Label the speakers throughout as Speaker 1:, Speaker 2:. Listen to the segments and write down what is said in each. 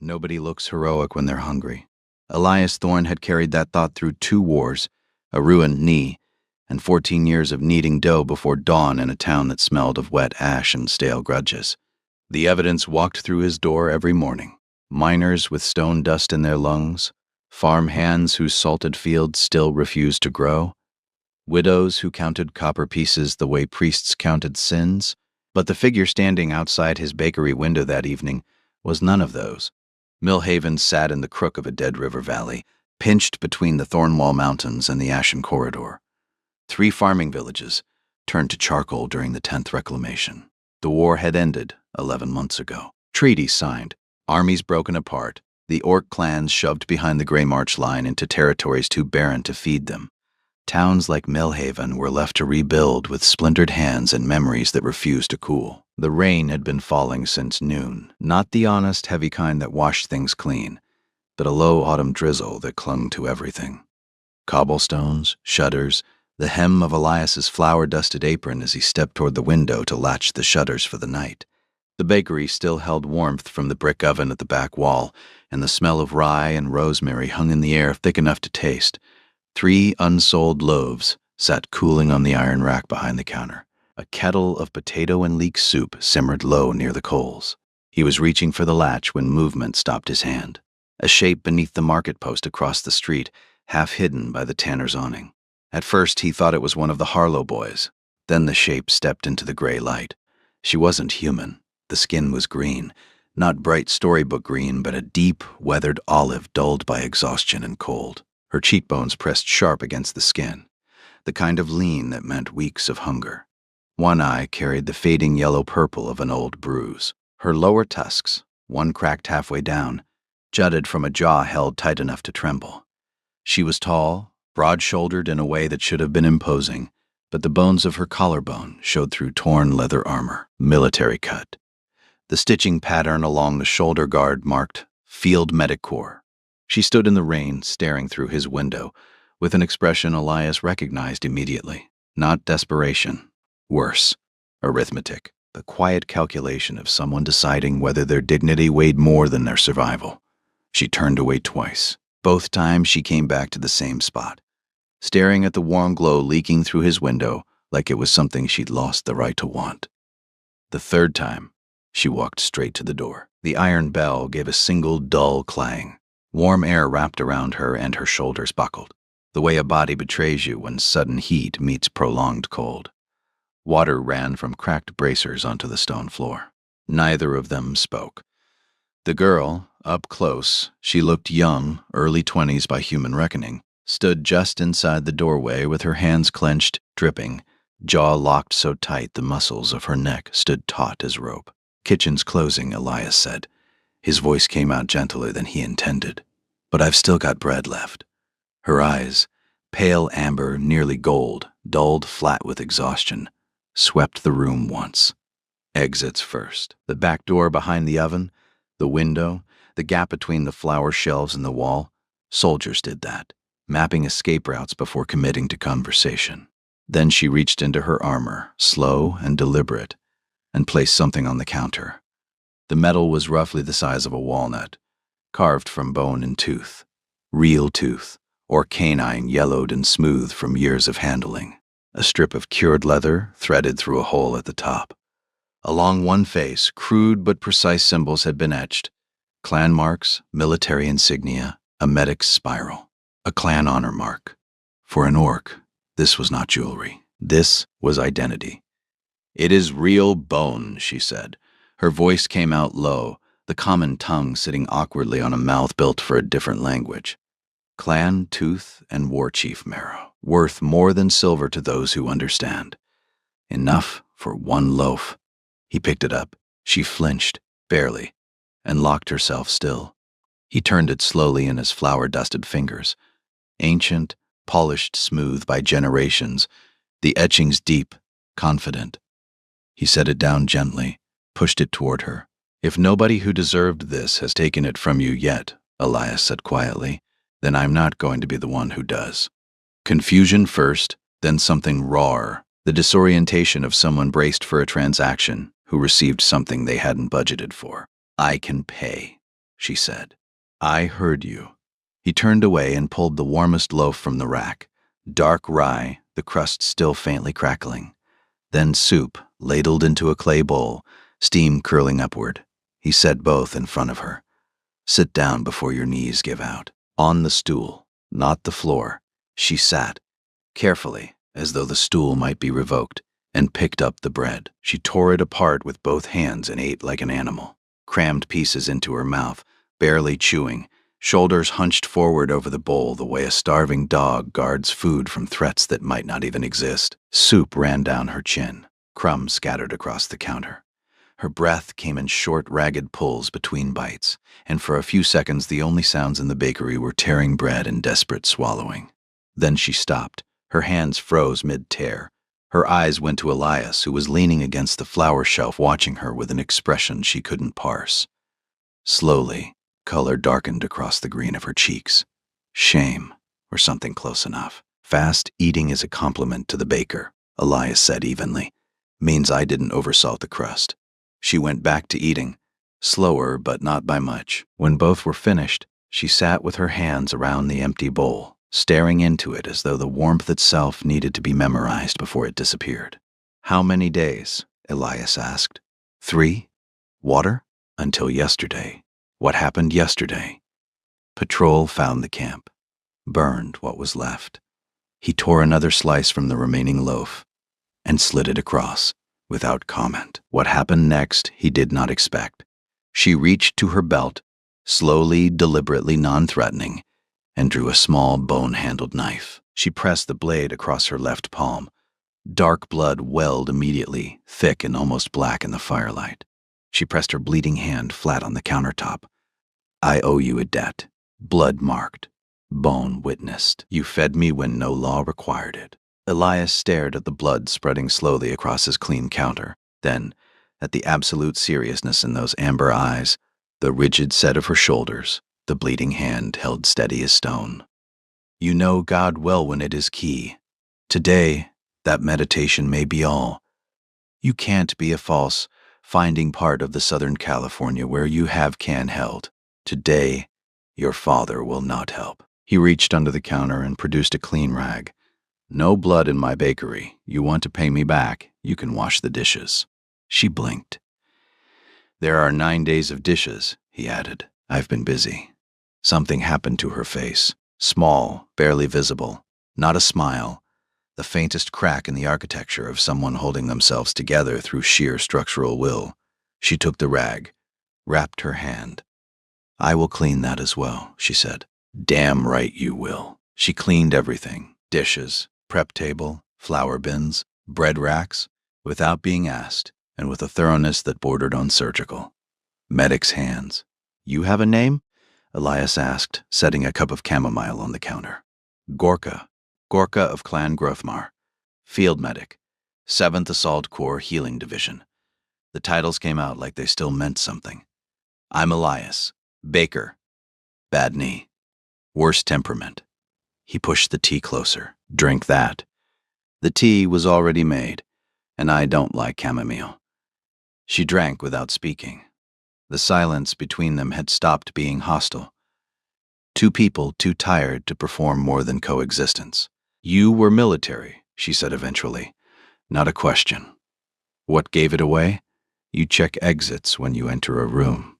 Speaker 1: Nobody looks heroic when they're hungry. Elias Thorne had carried that thought through 2 wars, a ruined knee, and 14 years of kneading dough before dawn in a town that smelled of wet ash and stale grudges. The evidence walked through his door every morning. Miners with stone dust in their lungs, farm hands whose salted fields still refused to grow, widows who counted copper pieces the way priests counted sins. But the figure standing outside his bakery window that evening was none of those. Millhaven sat in the crook of a dead river valley, pinched between the Thornwall Mountains and the Ashen Corridor. 3 farming villages turned to charcoal during the 10th reclamation. The war had ended 11 months ago. Treaties signed, armies broken apart, the orc clans shoved behind the Grey March line into territories too barren to feed them. Towns like Millhaven were left to rebuild with splintered hands and memories that refused to cool. The rain had been falling since noon, not the honest, heavy kind that washed things clean, but a low autumn drizzle that clung to everything. Cobblestones, shutters, the hem of Elias's flour-dusted apron as he stepped toward the window to latch the shutters for the night. The bakery still held warmth from the brick oven at the back wall, and the smell of rye and rosemary hung in the air thick enough to taste. 3 unsold loaves sat cooling on the iron rack behind the counter. A kettle of potato and leek soup simmered low near the coals. He was reaching for the latch when movement stopped his hand. A shape beneath the market post across the street, half hidden by the tanner's awning. At first he thought it was one of the Harlow boys. Then the shape stepped into the gray light. She wasn't human. The skin was green, not bright storybook green, but a deep, weathered olive dulled by exhaustion and cold. Her cheekbones pressed sharp against the skin, the kind of lean that meant weeks of hunger. One eye carried the fading yellow-purple of an old bruise. Her lower tusks, one cracked halfway down, jutted from a jaw held tight enough to tremble. She was tall, broad-shouldered in a way that should have been imposing, but the bones of her collarbone showed through torn leather armor, military cut. The stitching pattern along the shoulder guard marked Field Medic Corps. She stood in the rain, staring through his window, with an expression Elias recognized immediately. Not desperation. Worse. Arithmetic. The quiet calculation of someone deciding whether their dignity weighed more than their survival. She turned away twice. Both times she came back to the same spot, staring at the warm glow leaking through his window like it was something she'd lost the right to want. The 3rd time, she walked straight to the door. The iron bell gave a single dull clang. Warm air wrapped around her and her shoulders buckled, the way a body betrays you when sudden heat meets prolonged cold. Water ran from cracked bracers onto the stone floor. Neither of them spoke. The girl, up close, she looked young, early 20s by human reckoning, stood just inside the doorway with her hands clenched, dripping, jaw locked so tight the muscles of her neck stood taut as rope. "Kitchen's closing," Elias said. His voice came out gentler than he intended. "But I've still got bread left." Her eyes, pale amber, nearly gold, dulled flat with exhaustion, swept the room once. Exits first. The back door behind the oven, the window, the gap between the flour shelves and the wall. Soldiers did that, mapping escape routes before committing to conversation. Then she reached into her armor, slow and deliberate, and placed something on the counter. The metal was roughly the size of a walnut, carved from bone and tooth, real tooth, or canine yellowed and smooth from years of handling. A strip of cured leather threaded through a hole at the top. Along one face, crude but precise symbols had been etched: clan marks, military insignia, a medic's spiral, a clan honor mark. For an orc, this was not jewelry. This was identity. "It is real bone," she said. Her voice came out low, the common tongue sitting awkwardly on a mouth built for a different language. Clan, tooth, and war chief marrow, worth more than silver to those who understand. Enough for 1 loaf. He picked it up. She flinched, barely, and locked herself still. He turned it slowly in his flour-dusted fingers. Ancient, polished smooth by generations, the etchings deep, confident. He set it down gently, pushed it toward her. "If nobody who deserved this has taken it from you yet," Elias said quietly, "then I'm not going to be the one who does." Confusion first, then something rawer, the disorientation of someone braced for a transaction who received something they hadn't budgeted for. "I can pay." she said. I heard you. He turned away and pulled the warmest loaf from the rack. Dark rye, the crust still faintly crackling. Then soup, ladled into a clay bowl, steam curling upward. He set both in front of her. Sit down before your knees give out. On the stool, not the floor, she sat, carefully, as though the stool might be revoked, and picked up the bread. She tore it apart with both hands and ate like an animal, crammed pieces into her mouth, barely chewing, shoulders hunched forward over the bowl the way a starving dog guards food from threats that might not even exist. Soup ran down her chin, crumbs scattered across the counter. Her breath came in short, ragged pulls between bites, and for a few seconds the only sounds in the bakery were tearing bread and desperate swallowing. Then she stopped. Her hands froze mid-tear. Her eyes went to Elias, who was leaning against the flour shelf watching her with an expression she couldn't parse. Slowly, color darkened across the green of her cheeks. Shame, or something close enough. Fast eating is a compliment to the baker, Elias said evenly. Means I didn't oversalt the crust. She went back to eating, slower but not by much. When both were finished, she sat with her hands around the empty bowl, staring into it as though the warmth itself needed to be memorized before it disappeared. How many days? Elias asked. 3? Water? Until yesterday. What happened yesterday? Patrol found the camp, burned what was left. He tore another slice from the remaining loaf and slid it across, without comment. What happened next, he did not expect. She reached to her belt, slowly, deliberately non-threatening, and drew a small bone-handled knife. She pressed the blade across her left palm. Dark blood welled immediately, thick and almost black in the firelight. She pressed her bleeding hand flat on the countertop. I owe you a debt. Blood marked. Bone witnessed. You fed me when no law required it. Elias stared at the blood spreading slowly across his clean counter, then at the absolute seriousness in those amber eyes, the rigid set of her shoulders, the bleeding hand held steady as stone. You know God well when it is key. Today, that meditation may be all. You can't be a false, finding part of the Southern California where you have can held. Today, your father will not help. He reached under the counter and produced a clean rag. No blood in my bakery. You want to pay me back, you can wash the dishes. She blinked. There are 9 days of dishes, he added. I've been busy. Something happened to her face. Small, barely visible. Not a smile. The faintest crack in the architecture of someone holding themselves together through sheer structural will. She took the rag, wrapped her hand. I will clean that as well, she said. Damn right you will. She cleaned everything. Dishes, prep table, flour bins, bread racks, without being asked, and with a thoroughness that bordered on surgical. Medic's hands. You have a name? Elias asked, setting a cup of chamomile on the counter. Gorka. Gorka of Clan Grothmar. Field medic. 7th Assault Corps Healing Division. The titles came out like they still meant something. I'm Elias. Baker. Bad knee. Worse temperament. He pushed the tea closer. Drink that. The tea was already made, and I don't like chamomile. She drank without speaking. The silence between them had stopped being hostile. Two people too tired to perform more than coexistence. You were military, she said eventually. Not a question. What gave it away? You check exits when you enter a room.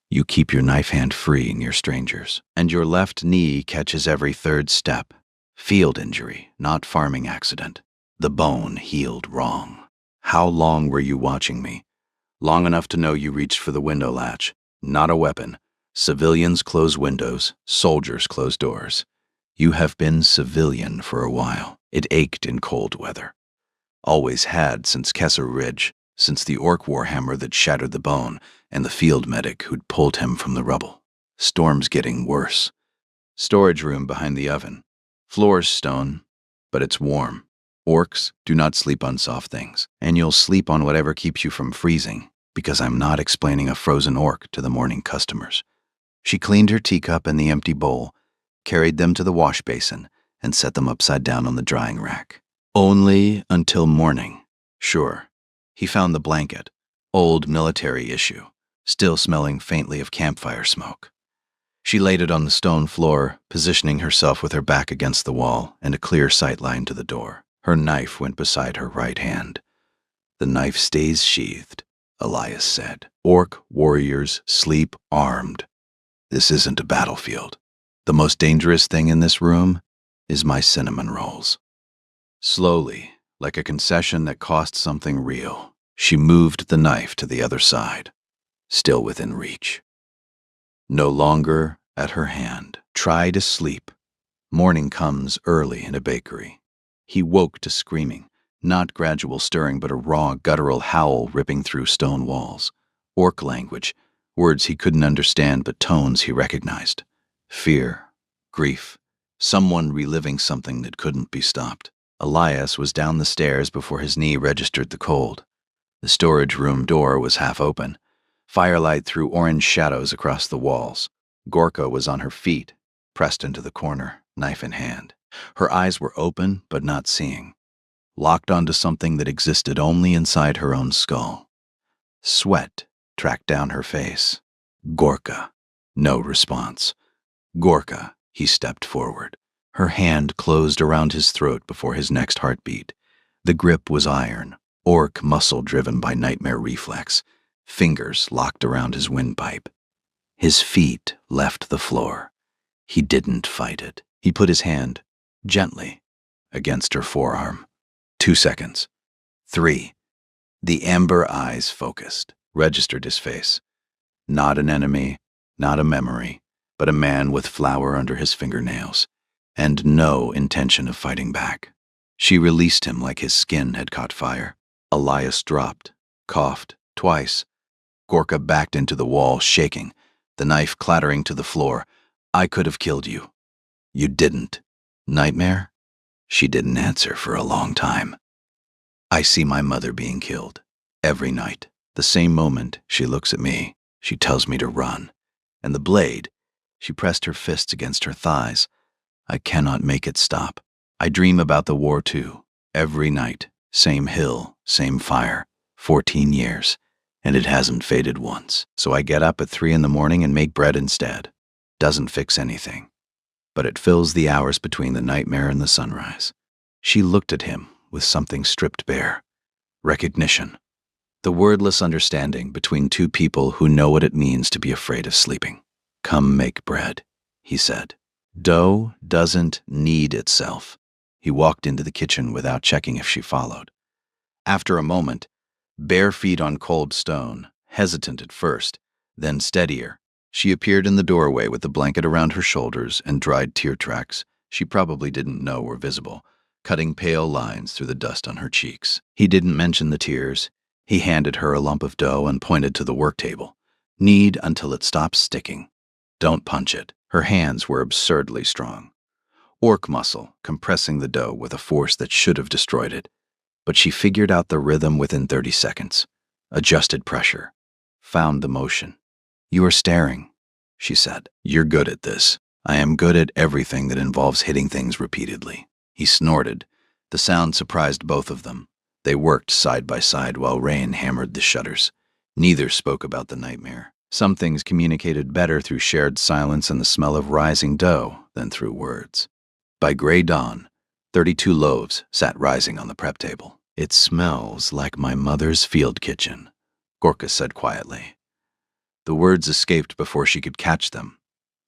Speaker 1: You keep your knife hand free near strangers, and your left knee catches every third step. Field injury, not farming accident. The bone healed wrong. How long were you watching me? Long enough to know you reached for the window latch. Not a weapon. Civilians close windows, soldiers close doors. You have been civilian for a while. It ached in cold weather. Always had since Kessler Ridge, since the orc warhammer that shattered the bone, and the field medic who'd pulled him from the rubble. Storm's getting worse. Storage room behind the oven. Floor's stone, but it's warm. Orcs do not sleep on soft things, and you'll sleep on whatever keeps you from freezing, because I'm not explaining a frozen orc to the morning customers. She cleaned her teacup and the empty bowl, carried them to the wash basin, and set them upside down on the drying rack. Only until morning. Sure. He found the blanket. Old military issue. still smelling faintly of campfire smoke. She laid it on the stone floor, positioning herself with her back against the wall and a clear sight line to the door. Her knife went beside her right hand. "The knife stays sheathed," Elias said. "Orc warriors sleep armed. This isn't a battlefield. The most dangerous thing in this room is my cinnamon rolls." Slowly, like a concession that cost something real, she moved the knife to the other side, still within reach. No longer at her hand. Try to sleep. Morning comes early in a bakery. He woke to screaming, not gradual stirring, but a raw, guttural howl ripping through stone walls. Orc language, words he couldn't understand, but tones he recognized. Fear, grief, someone reliving something that couldn't be stopped. Elias was down the stairs before his knee registered the cold. The storage room door was half open. Firelight threw orange shadows across the walls. Gorka was on her feet, pressed into the corner, knife in hand. Her eyes were open, but not seeing, locked onto something that existed only inside her own skull. Sweat tracked down her face. Gorka. No response. Gorka. He stepped forward. Her hand closed around his throat before his next heartbeat. The grip was iron, orc muscle driven by nightmare reflex. Fingers locked around his windpipe. His feet left the floor. He didn't fight it. He put his hand, gently, against her forearm. 2 seconds. 3. The amber eyes focused, registered his face. Not an enemy, not a memory, but a man with flour under his fingernails, and no intention of fighting back. She released him like his skin had caught fire. Elias dropped, coughed, twice. Gorka backed into the wall, shaking, the knife clattering to the floor. "I could have killed you. You didn't." "Nightmare?" She didn't answer for a long time. "I see my mother being killed. Every night. The same moment she looks at me, she tells me to run. And the blade," she pressed her fists against her thighs, "I cannot make it stop. I dream about the war too. Every night. Same hill, same fire. 14 years. And it hasn't faded once. So I get up at 3 in the morning and make bread instead. Doesn't fix anything. But it fills the hours between the nightmare and the sunrise." She looked at him with something stripped bare. Recognition. The wordless understanding between two people who know what it means to be afraid of sleeping. "Come make bread," he said. Dough doesn't need itself. He walked into the kitchen without checking if she followed. After a moment, bare feet on cold stone, hesitant at first, then steadier, she appeared in the doorway with the blanket around her shoulders and dried tear tracks she probably didn't know were visible, cutting pale lines through the dust on her cheeks. He didn't mention the tears. He handed her a lump of dough and pointed to the work table. "Knead until it stops sticking. Don't punch it." Her hands were absurdly strong. Orc muscle, compressing the dough with a force that should have destroyed it. But she figured out the rhythm within 30 seconds, adjusted pressure, found the motion. "You are staring," she said. "You're good at this. I am good at everything that involves hitting things repeatedly." He snorted. The sound surprised both of them. They worked side by side while rain hammered the shutters. Neither spoke about the nightmare. Some things communicated better through shared silence and the smell of rising dough than through words. By gray dawn, 32 loaves sat rising on the prep table. "It smells like my mother's field kitchen," Gorka said quietly. The words escaped before she could catch them.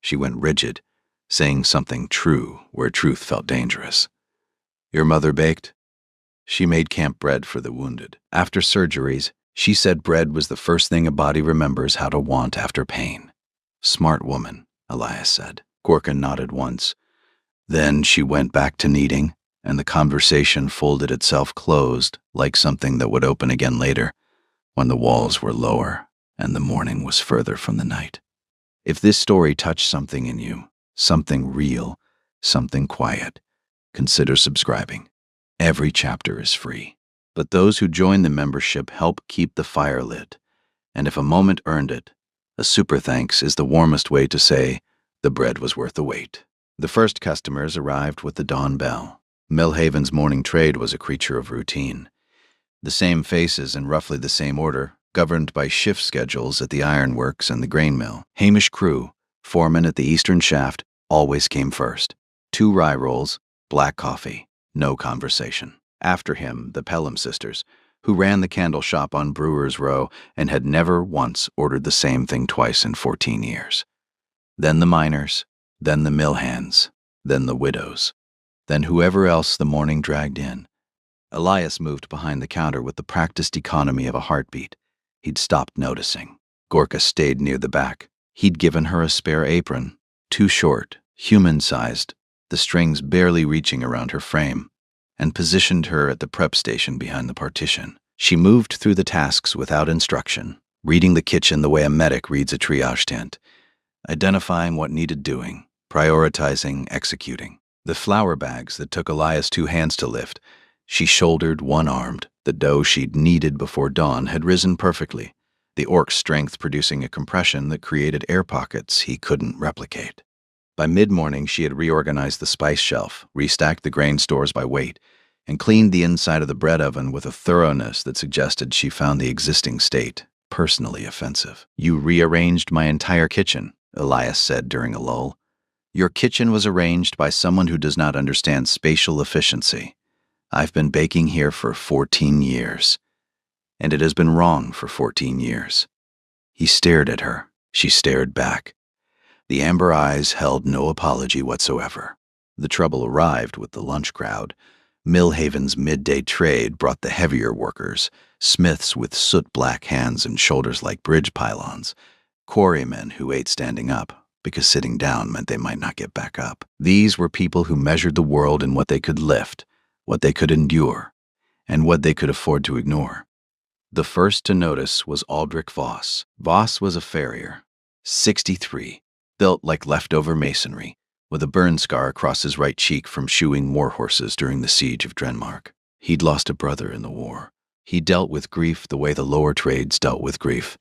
Speaker 1: She went rigid, saying something true where truth felt dangerous. "Your mother baked?" "She made camp bread for the wounded. After surgeries, she said bread was the first thing a body remembers how to want after pain." "Smart woman," Elias said. Gorka nodded once. Then she went back to kneading, and the conversation folded itself closed like something that would open again later, when the walls were lower and the morning was further from the night. If this story touched something in you, something real, something quiet, consider subscribing. Every chapter is free. But those who join the membership help keep the fire lit. And if a moment earned it, a super thanks is the warmest way to say the bread was worth the wait. The first customers arrived with the dawn bell. Millhaven's morning trade was a creature of routine. The same faces in roughly the same order, governed by shift schedules at the ironworks and the grain mill. Hamish Crew, foreman at the eastern shaft, always came first. 2 rye rolls, black coffee, no conversation. After him, the Pelham sisters, who ran the candle shop on Brewer's Row and had never once ordered the same thing twice in 14 years. Then the miners, then the mill hands, then the widows, then whoever else the morning dragged in. Elias moved behind the counter with the practiced economy of a heartbeat. He'd stopped noticing. Gorka stayed near the back. He'd given her a spare apron, too short, human-sized, the strings barely reaching around her frame, and positioned her at the prep station behind the partition. She moved through the tasks without instruction, reading the kitchen the way a medic reads a triage tent, identifying what needed doing, prioritizing, executing. The flour bags that took Elias 2 hands to lift, she shouldered one-armed. The dough she'd kneaded before dawn had risen perfectly, the orc's strength producing a compression that created air pockets he couldn't replicate. By mid-morning, she had reorganized the spice shelf, restacked the grain stores by weight, and cleaned the inside of the bread oven with a thoroughness that suggested she found the existing state personally offensive. "You rearranged my entire kitchen," Elias said during a lull. "Your kitchen was arranged by someone who does not understand spatial efficiency. I've been baking here for 14 years, and it has been wrong for 14 years. He stared at her. She stared back. The amber eyes held no apology whatsoever. The trouble arrived with the lunch crowd. Millhaven's midday trade brought the heavier workers, smiths with soot-black hands and shoulders like bridge pylons, quarrymen who ate standing up, because sitting down meant they might not get back up. These were people who measured the world in what they could lift, what they could endure, and what they could afford to ignore. The first to notice was Aldrich Voss. Voss was a farrier, 63, built like leftover masonry, with a burn scar across his right cheek from shoeing war horses during the siege of Denmark. He'd lost a brother in the war. He dealt with grief the way the lower trades dealt with grief.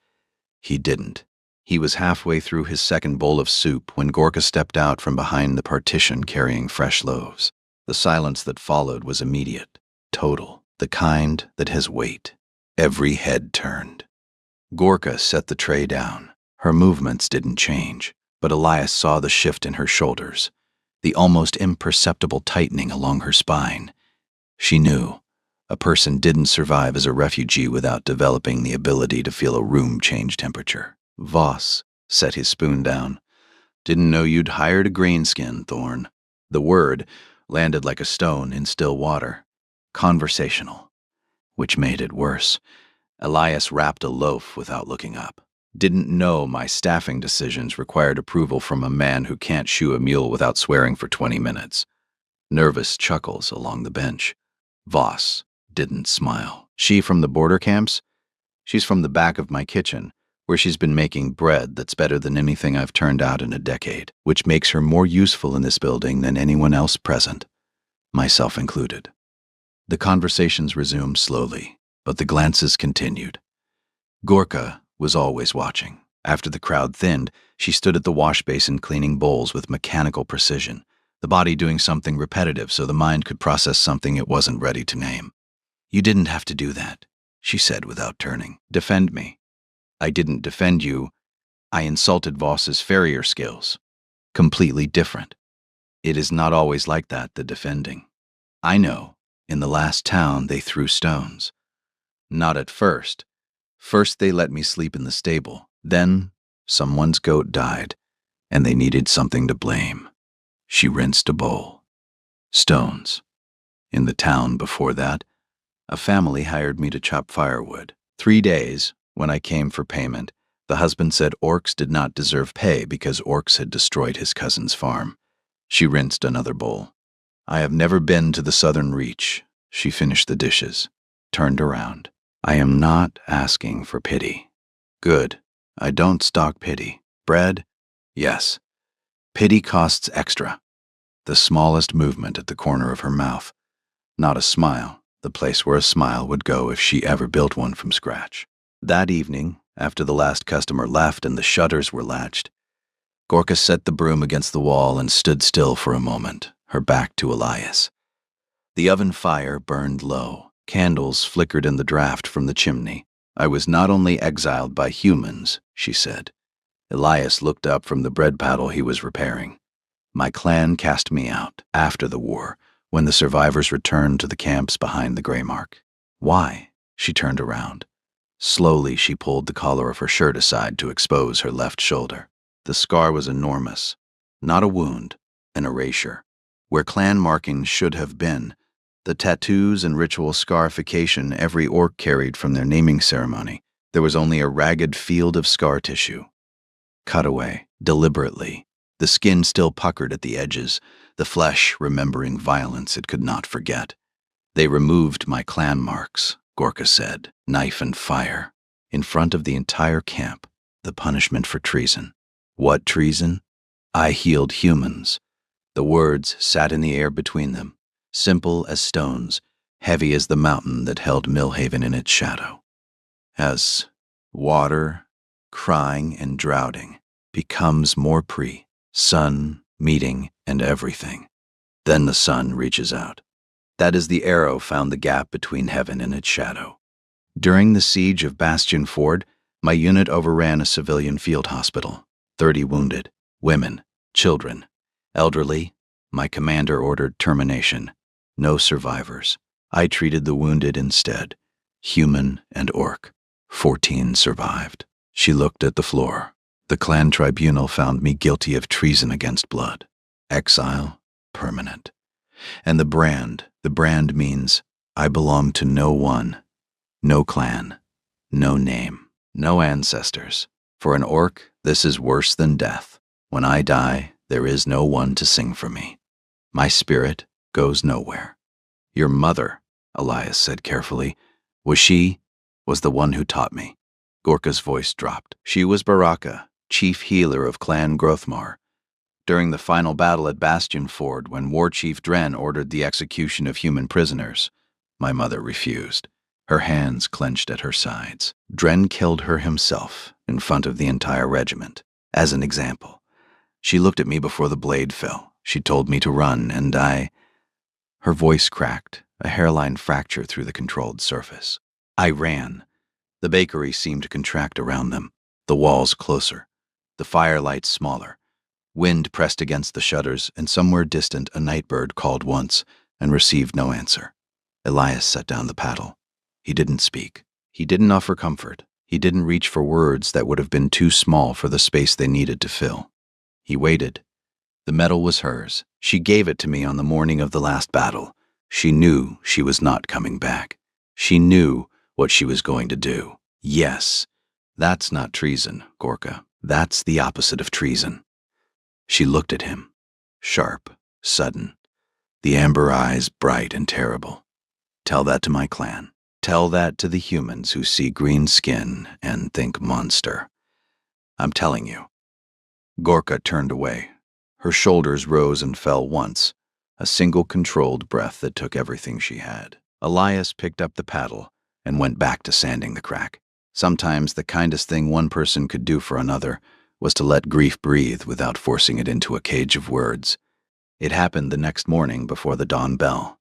Speaker 1: He didn't. He was halfway through his second bowl of soup when Gorka stepped out from behind the partition carrying fresh loaves. The silence that followed was immediate, total, the kind that has weight. Every head turned. Gorka set the tray down. Her movements didn't change, but Elias saw the shift in her shoulders, the almost imperceptible tightening along her spine. She knew a person didn't survive as a refugee without developing the ability to feel a room change temperature. Voss set his spoon down. "Didn't know you'd hired a greenskin, Thorne." The word landed like a stone in still water. Conversational. Which made it worse. Elias wrapped a loaf without looking up. "Didn't know my staffing decisions required approval from a man who can't shoe a mule without swearing for 20 minutes. Nervous chuckles along the bench. Voss didn't smile. "She from the border camps? She's from the back of my kitchen, where she's been making bread that's better than anything I've turned out in a decade, which makes her more useful in this building than anyone else present, myself included." The conversations resumed slowly, but the glances continued. Gorka was always watching. After the crowd thinned, she stood at the wash basin cleaning bowls with mechanical precision, the body doing something repetitive so the mind could process something it wasn't ready to name. "You didn't have to do that," she said without turning. "Defend me." "I didn't defend you. I insulted Voss's farrier skills. Completely different. It is not always like that, the defending. I know. In the last town, they threw stones. Not at first. First, they let me sleep in the stable. Then, someone's goat died, and they needed something to blame." She rinsed a bowl. "Stones. In the town before that, a family hired me to chop firewood. 3 days, when I came for payment, the husband said orcs did not deserve pay because orcs had destroyed his cousin's farm." She rinsed another bowl. "I have never been to the southern reach." She finished the dishes, turned around. "I am not asking for pity." "Good. I don't stock pity. Bread? Yes. Pity costs extra." The smallest movement at the corner of her mouth. Not a smile, the place where a smile would go if she ever built one from scratch. That evening, after the last customer left and the shutters were latched, Gorka set the broom against the wall and stood still for a moment, her back to Elias. The oven fire burned low. Candles flickered in the draft from the chimney. I was not only exiled by humans, she said. Elias looked up from the bread paddle he was repairing. My clan cast me out after the war, when the survivors returned to the camps behind the gray mark. Why? She turned around. Slowly, she pulled the collar of her shirt aside to expose her left shoulder. The scar was enormous. Not a wound, an erasure. Where clan markings should have been, the tattoos and ritual scarification every orc carried from their naming ceremony, there was only a ragged field of scar tissue. Cut away, deliberately, the skin still puckered at the edges, the flesh remembering violence it could not forget. They removed my clan marks, Gorka said, knife and fire, in front of the entire camp, the punishment for treason. What treason? I healed humans. The words sat in the air between them, simple as stones, heavy as the mountain that held Millhaven in its shadow. As water, crying and drowning, becomes more sun, meeting, and everything, then the sun reaches out. That is the arrow found the gap between heaven and its shadow. During the siege of Bastion Ford, my unit overran a civilian field hospital. 30 wounded, women, children, elderly. My commander ordered termination. No survivors. I treated the wounded instead, human and orc. 14 survived. She looked at the floor. The clan tribunal found me guilty of treason against blood. Exile, permanent. And the brand means I belong to no one, no clan, no name, no ancestors. For an orc, this is worse than death. When I die, there is no one to sing for me. My spirit goes nowhere. Your mother, Elias said carefully, was the one who taught me. Gorka's voice dropped. She was Baraka, chief healer of Clan Grothmar. During the final battle at Bastion Ford, when War Chief Dren ordered the execution of human prisoners, my mother refused. Her hands clenched at her sides. Dren killed her himself in front of the entire regiment, as an example. She looked at me before the blade fell. She told me to run, and Her voice cracked, a hairline fracture through the controlled surface. I ran. The bakery seemed to contract around them, the walls closer, the firelight smaller. Wind pressed against the shutters, and somewhere distant a nightbird called once and received no answer. Elias set down the paddle. He didn't speak. He didn't offer comfort. He didn't reach for words that would have been too small for the space they needed to fill. He waited. The medal was hers. She gave it to me on the morning of the last battle. She knew she was not coming back. She knew what she was going to do. Yes, that's not treason, Gorka. That's the opposite of treason. She looked at him, sharp, sudden, the amber eyes bright and terrible. Tell that to my clan. Tell that to the humans who see green skin and think monster. I'm telling you. Gorka turned away. Her shoulders rose and fell once, a single controlled breath that took everything she had. Elias picked up the paddle and went back to sanding the crack. Sometimes the kindest thing one person could do for another was to let grief breathe without forcing it into a cage of words. It happened the next morning before the dawn bell.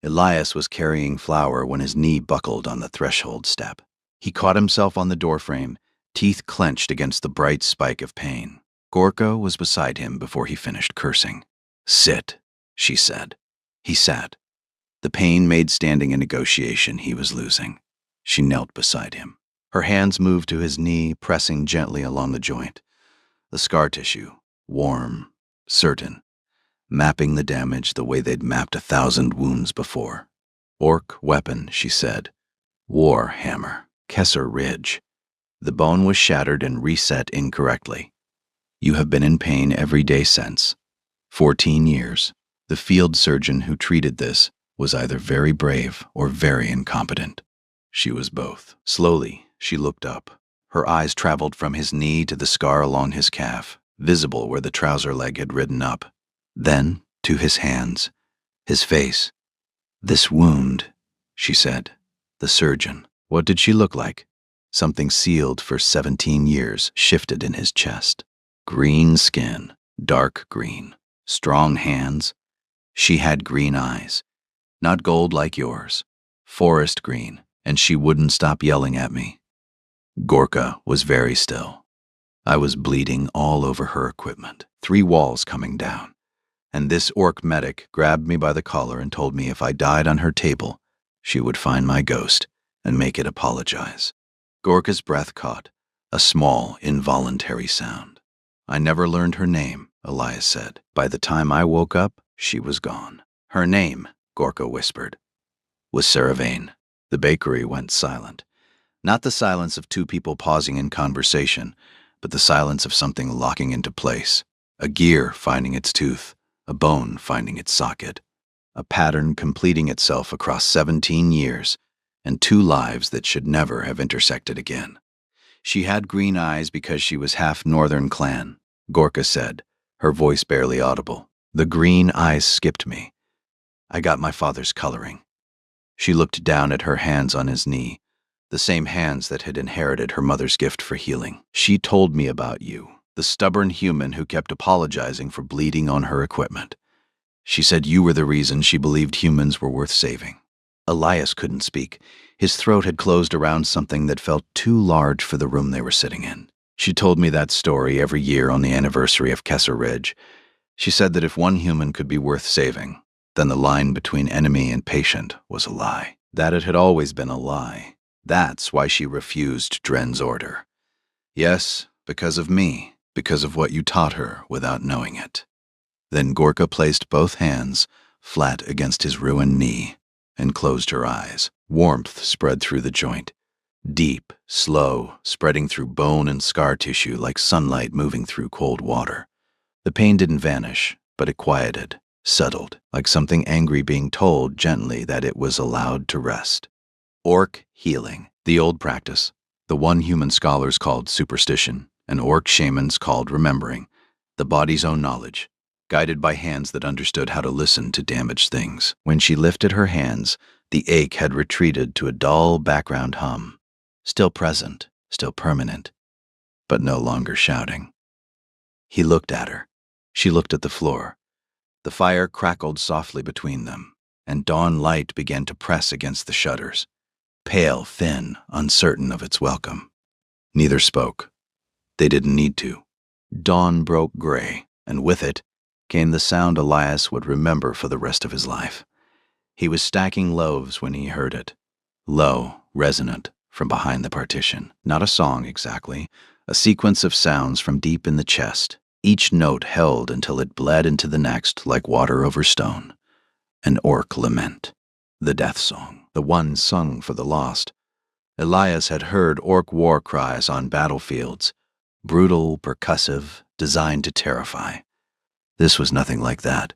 Speaker 1: Elias was carrying flour when his knee buckled on the threshold step. He caught himself on the doorframe, teeth clenched against the bright spike of pain. Gorka was beside him before he finished cursing. Sit, she said. He sat. The pain made standing a negotiation he was losing. She knelt beside him. Her hands moved to his knee, pressing gently along the joint. The scar tissue, warm, certain, mapping the damage the way they'd mapped 1,000 wounds before. Orc weapon, she said. War hammer, Kesser Ridge. The bone was shattered and reset incorrectly. You have been in pain every day since. 14 years. The field surgeon who treated this was either very brave or very incompetent. She was both. Slowly, she looked up. Her eyes traveled from his knee to the scar along his calf, visible where the trouser leg had ridden up. Then to his hands, his face. This wound, she said. The surgeon. What did she look like? Something sealed for 17 years shifted in his chest. Green skin, dark green, strong hands. She had green eyes. Not gold like yours. Forest green, and she wouldn't stop yelling at me. Gorka was very still. I was bleeding all over her equipment, 3 walls coming down, and this orc medic grabbed me by the collar and told me if I died on her table, she would find my ghost and make it apologize. Gorka's breath caught, a small, involuntary sound. I never learned her name, Elias said. By the time I woke up, she was gone. Her name, Gorka whispered, was Saravane. The bakery went silent. Not the silence of 2 people pausing in conversation, but the silence of something locking into place. A gear finding its tooth, a bone finding its socket. A pattern completing itself across 17 years, and 2 lives that should never have intersected again. She had green eyes because she was half Northern clan, Gorka said, her voice barely audible. The green eyes skipped me. I got my father's coloring. She looked down at her hands on his knee, the same hands that had inherited her mother's gift for healing. She told me about you, the stubborn human who kept apologizing for bleeding on her equipment. She said you were the reason she believed humans were worth saving. Elias couldn't speak. His throat had closed around something that felt too large for the room they were sitting in. She told me that story every year on the anniversary of Kesser Ridge. She said that if one human could be worth saving, then the line between enemy and patient was a lie. That it had always been a lie. That's why she refused Dren's order. Yes, because of me, because of what you taught her without knowing it. Then Gorka placed both hands flat against his ruined knee and closed her eyes. Warmth spread through the joint. Deep, slow, spreading through bone and scar tissue like sunlight moving through cold water. The pain didn't vanish, but it quieted, settled, like something angry being told gently that it was allowed to rest. Orc healing, the old practice, the one human scholars called superstition, and orc shamans called remembering, the body's own knowledge, guided by hands that understood how to listen to damaged things. When she lifted her hands, the ache had retreated to a dull background hum, still present, still permanent, but no longer shouting. He looked at her. She looked at the floor. The fire crackled softly between them, and dawn light began to press against the shutters, pale, thin, uncertain of its welcome. Neither spoke. They didn't need to. Dawn broke gray, and with it came the sound Elias would remember for the rest of his life. He was stacking loaves when he heard it, low, resonant, from behind the partition. Not a song exactly, a sequence of sounds from deep in the chest, each note held until it bled into the next like water over stone. An orc lament, the death song, the one sung for the lost. Elias had heard orc war cries on battlefields, brutal, percussive, designed to terrify. This was nothing like that.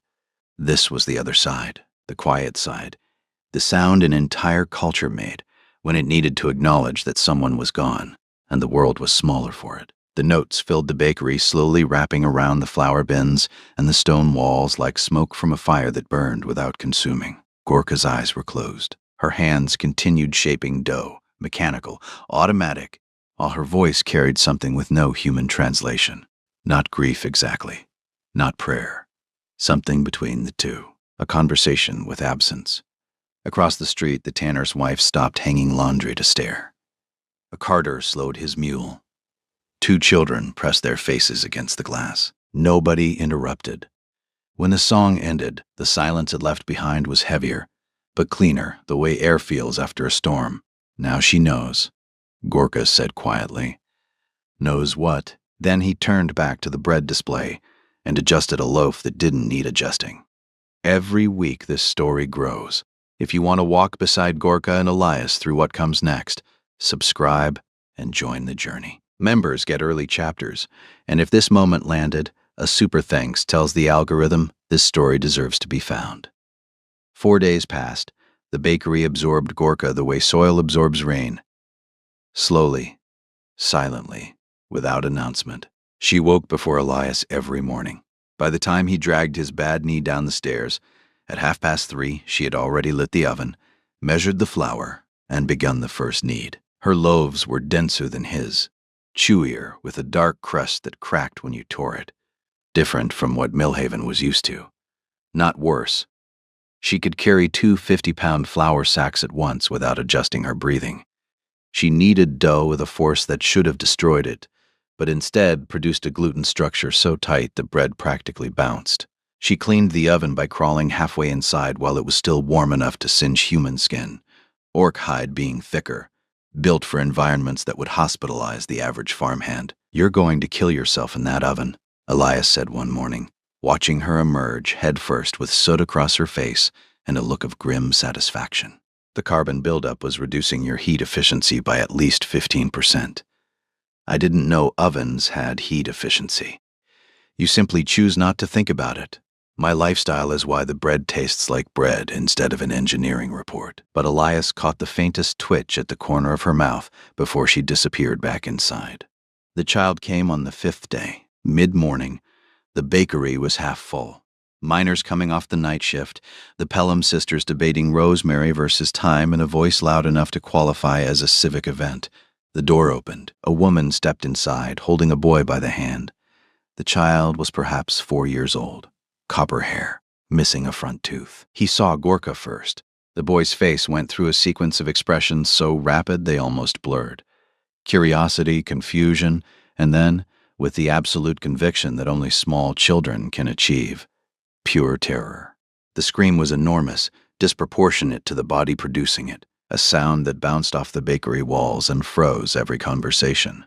Speaker 1: This was the other side, the quiet side, the sound an entire culture made when it needed to acknowledge that someone was gone and the world was smaller for it. The notes filled the bakery, slowly wrapping around the flour bins and the stone walls like smoke from a fire that burned without consuming. Gorka's eyes were closed. Her hands continued shaping dough, mechanical, automatic, while her voice carried something with no human translation. Not grief exactly, not prayer. Something between the two. A conversation with absence. Across the street, the tanner's wife stopped hanging laundry to stare. A carter slowed his mule. 2 children pressed their faces against the glass. Nobody interrupted. When the song ended, the silence it left behind was heavier, but cleaner, the way air feels after a storm. Now she knows, Gorka said quietly. Knows what? Then he turned back to the bread display and adjusted a loaf that didn't need adjusting. Every week this story grows. If you want to walk beside Gorka and Elias through what comes next, subscribe and join the journey. Members get early chapters, and if this moment landed, a super thanks tells the algorithm this story deserves to be found. 4 days passed. The bakery absorbed Gorka the way soil absorbs rain. Slowly, silently, without announcement. She woke before Elias every morning. By the time he dragged his bad knee down the stairs, at 3:30, she had already lit the oven, measured the flour, and begun the first knead. Her loaves were denser than his, chewier, with a dark crust that cracked when you tore it. Different from what Millhaven was used to. Not worse, She could carry two 50-pound flour sacks at once without adjusting her breathing. She kneaded dough with a force that should have destroyed it, but instead produced a gluten structure so tight the bread practically bounced. She cleaned the oven by crawling halfway inside while it was still warm enough to singe human skin, orc hide being thicker, built for environments that would hospitalize the average farmhand. "You're going to kill yourself in that oven," Elias said one morning, watching her emerge headfirst with soot across her face and a look of grim satisfaction. "The carbon buildup was reducing your heat efficiency by at least 15%. I didn't know ovens had heat efficiency. You simply choose not to think about it. My lifestyle is why the bread tastes like bread instead of an engineering report." But Elias caught the faintest twitch at the corner of her mouth before she disappeared back inside. The child came on the 5th day, mid-morning. The bakery was half full. Miners coming off the night shift, the Pelham sisters debating rosemary versus thyme in a voice loud enough to qualify as a civic event. The door opened. A woman stepped inside, holding a boy by the hand. The child was perhaps 4 years old. Copper hair, missing a front tooth. He saw Gorka first. The boy's face went through a sequence of expressions so rapid they almost blurred. Curiosity, confusion, and then, with the absolute conviction that only small children can achieve, pure terror. The scream was enormous, disproportionate to the body producing it, a sound that bounced off the bakery walls and froze every conversation.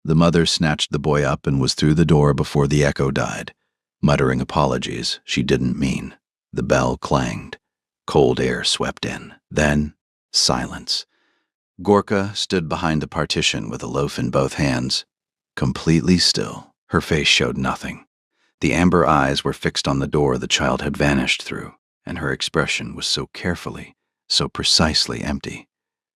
Speaker 1: The mother snatched the boy up and was through the door before the echo died, muttering apologies she didn't mean. The bell clanged. Cold air swept in. Then, silence. Gorka stood behind the partition with a loaf in both hands, completely still. Her face showed nothing. The amber eyes were fixed on the door the child had vanished through, and her expression was so carefully, so precisely empty,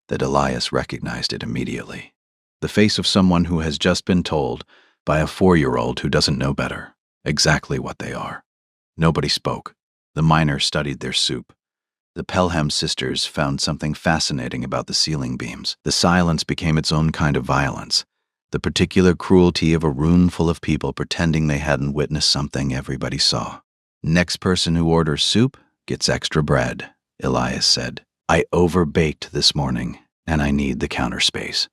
Speaker 1: that Elias recognized it immediately. The face of someone who has just been told, by a 4-year-old who doesn't know better, exactly what they are. Nobody spoke. The miners studied their soup. The Pelham sisters found something fascinating about the ceiling beams. The silence became its own kind of violence, the particular cruelty of a room full of people pretending they hadn't witnessed something everybody saw. "Next person who orders soup gets extra bread," Elias said. "I overbaked this morning, and I need the counter space."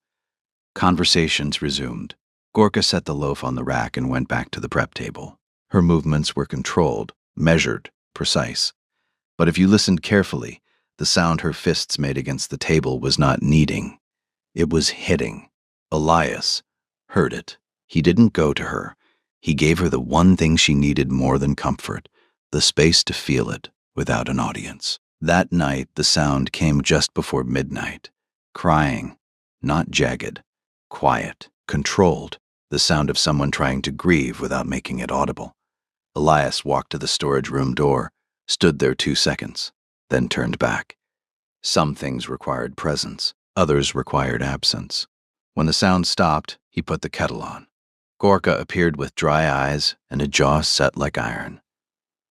Speaker 1: Conversations resumed. Gorka set the loaf on the rack and went back to the prep table. Her movements were controlled, measured, precise. But if you listened carefully, the sound her fists made against the table was not kneading. It was hitting. Elias heard it. He didn't go to her. He gave her the one thing she needed more than comfort, the space to feel it without an audience. That night, the sound came just before midnight. Crying, not jagged, quiet, controlled, the sound of someone trying to grieve without making it audible. Elias walked to the storage room door, stood there 2 seconds, then turned back. Some things required presence, others required absence. When the sound stopped, he put the kettle on. Gorka appeared with dry eyes and a jaw set like iron.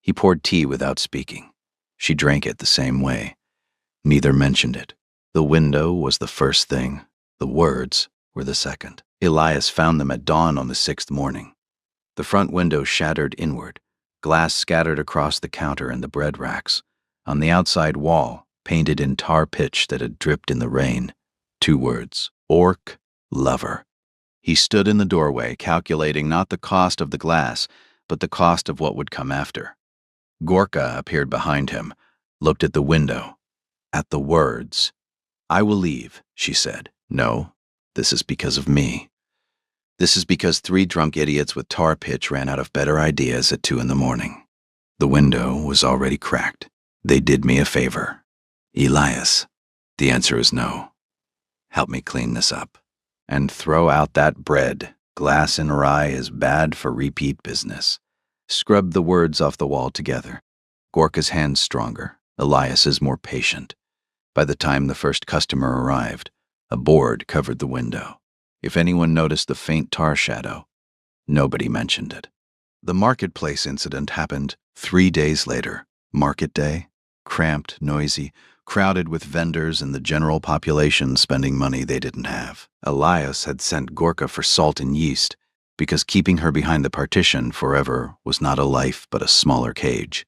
Speaker 1: He poured tea without speaking. She drank it the same way. Neither mentioned it. The window was the first thing. The words were the second. Elias found them at dawn on the 6th morning. The front window shattered inward, glass scattered across the counter and the bread racks. On the outside wall, painted in tar pitch that had dripped in the rain, 2 words: Orc Lover. He stood in the doorway, calculating not the cost of the glass, but the cost of what would come after. Gorka appeared behind him, looked at the window, at the words. "I will leave," she said. "No, this is because of me. This is because 3 drunk idiots with tar pitch ran out of better ideas at 2 in the morning. The window was already cracked. They did me a favor. Elias, the answer is no. Help me clean this up. And throw out that bread. Glass and rye is bad for repeat business." Scrub the words off the wall together. Gorka's hands stronger, Elias's more patient. By the time the first customer arrived, a board covered the window. If anyone noticed the faint tar shadow, nobody mentioned it. The marketplace incident happened 3 days later. Market day, cramped, noisy, crowded with vendors and the general population spending money they didn't have. Elias had sent Gorka for salt and yeast, because keeping her behind the partition forever was not a life but a smaller cage.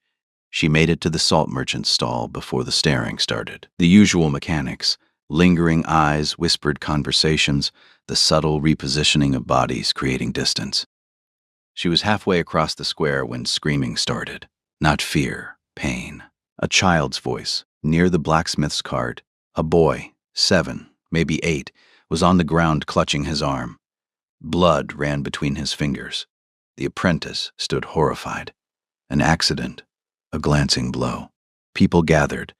Speaker 1: She made it to the salt merchant's stall before the staring started. The usual mechanics, lingering eyes, whispered conversations, the subtle repositioning of bodies creating distance. She was halfway across the square when screaming started. Not fear, pain. A child's voice, near the blacksmith's cart. A boy, 7, maybe 8, was on the ground clutching his arm. Blood ran between his fingers. The apprentice stood horrified. An accident, a glancing blow. People gathered,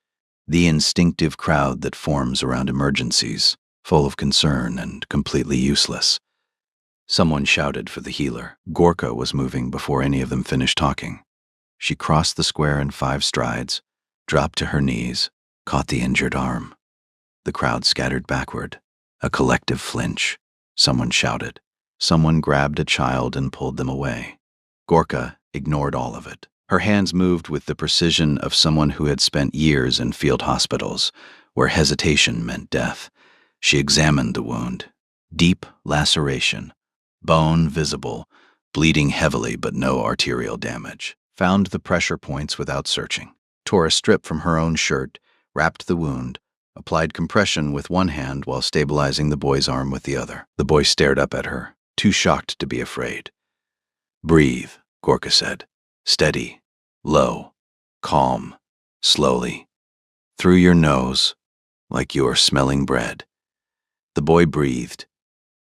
Speaker 1: the instinctive crowd that forms around emergencies, full of concern and completely useless. Someone shouted for the healer. Gorka was moving before any of them finished talking. She crossed the square in 5 strides, dropped to her knees, caught the injured arm. The crowd scattered backward. A collective flinch. Someone shouted. Someone grabbed a child and pulled them away. Gorka ignored all of it. Her hands moved with the precision of someone who had spent years in field hospitals, where hesitation meant death. She examined the wound. Deep laceration. Bone visible, bleeding heavily but no arterial damage. Found the pressure points without searching. Tore a strip from her own shirt, wrapped the wound, applied compression with one hand while stabilizing the boy's arm with the other. The boy stared up at her, too shocked to be afraid. "Breathe," Gorka said. "Steady, low, calm, slowly. Through your nose, like you're smelling bread." The boy breathed.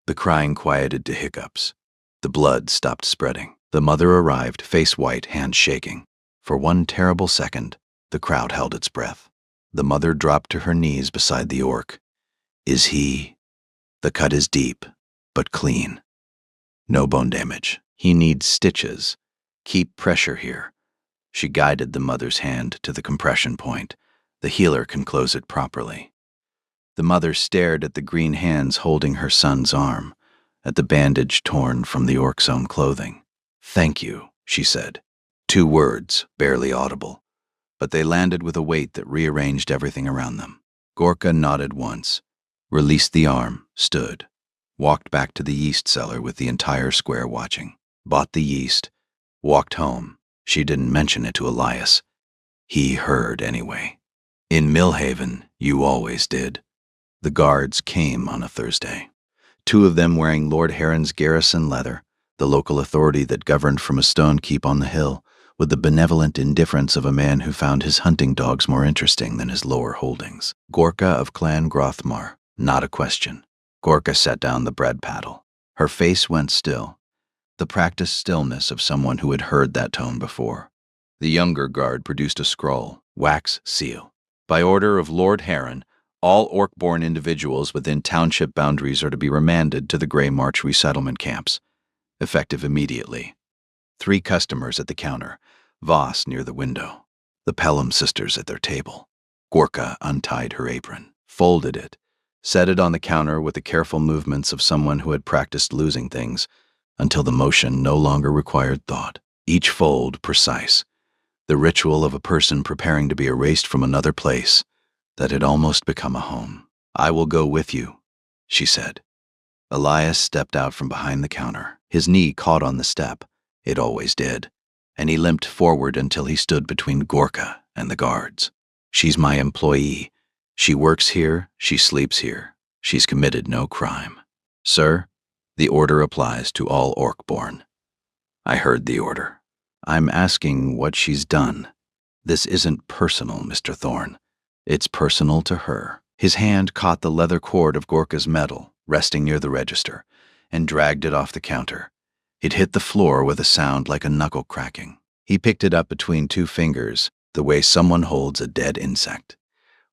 Speaker 1: The crying quieted to hiccups. The blood stopped spreading. The mother arrived, face white, hands shaking. For one terrible second, the crowd held its breath. The mother dropped to her knees beside the orc. "Is he?" "The cut is deep, but clean. No bone damage. He needs stitches. Keep pressure here." She guided the mother's hand to the compression point. The healer can close it properly. The mother stared at the green hands holding her son's arm, at the bandage torn from the orc's own clothing. "Thank you," she said. 2 words, barely audible, but they landed with a weight that rearranged everything around them. Gorka nodded once, released the arm, stood, walked back to the yeast cellar with the entire square watching, bought the yeast, walked home. She didn't mention it to Elias. He heard anyway. "In Millhaven, you always did." The guards came on a Thursday. 2 of them wearing Lord Heron's garrison leather, the local authority that governed from a stone keep on the hill, with the benevolent indifference of a man who found his hunting dogs more interesting than his lower holdings. Gorka of Clan Grothmar, not a question. Gorka set down the bread paddle. Her face went still, the practiced stillness of someone who had heard that tone before. The younger guard produced a scroll, wax seal. "By order of Lord Heron, all orc-born individuals within township boundaries are to be remanded to the Grey March resettlement camps, effective immediately." 3 customers at the counter, Voss near the window, the Pelham sisters at their table. Gorka untied her apron, folded it, set it on the counter with the careful movements of someone who had practiced losing things, until the motion no longer required thought. Each fold precise, the ritual of a person preparing to be erased from another place that had almost become a home. "I will go with you," she said. Elias stepped out from behind the counter. His knee caught on the step. It always did. And he limped forward until he stood between Gorka and the guards. "She's my employee. She works here, she sleeps here. She's committed no crime. Sir, the order applies to all orc-born." I heard the order. "I'm asking what she's done. This isn't personal, Mr. Thorne. It's personal to her." His hand caught the leather cord of Gorka's medal, resting near the register, and dragged it off the counter. It hit the floor with a sound like a knuckle cracking. He picked it up between 2 fingers, the way someone holds a dead insect.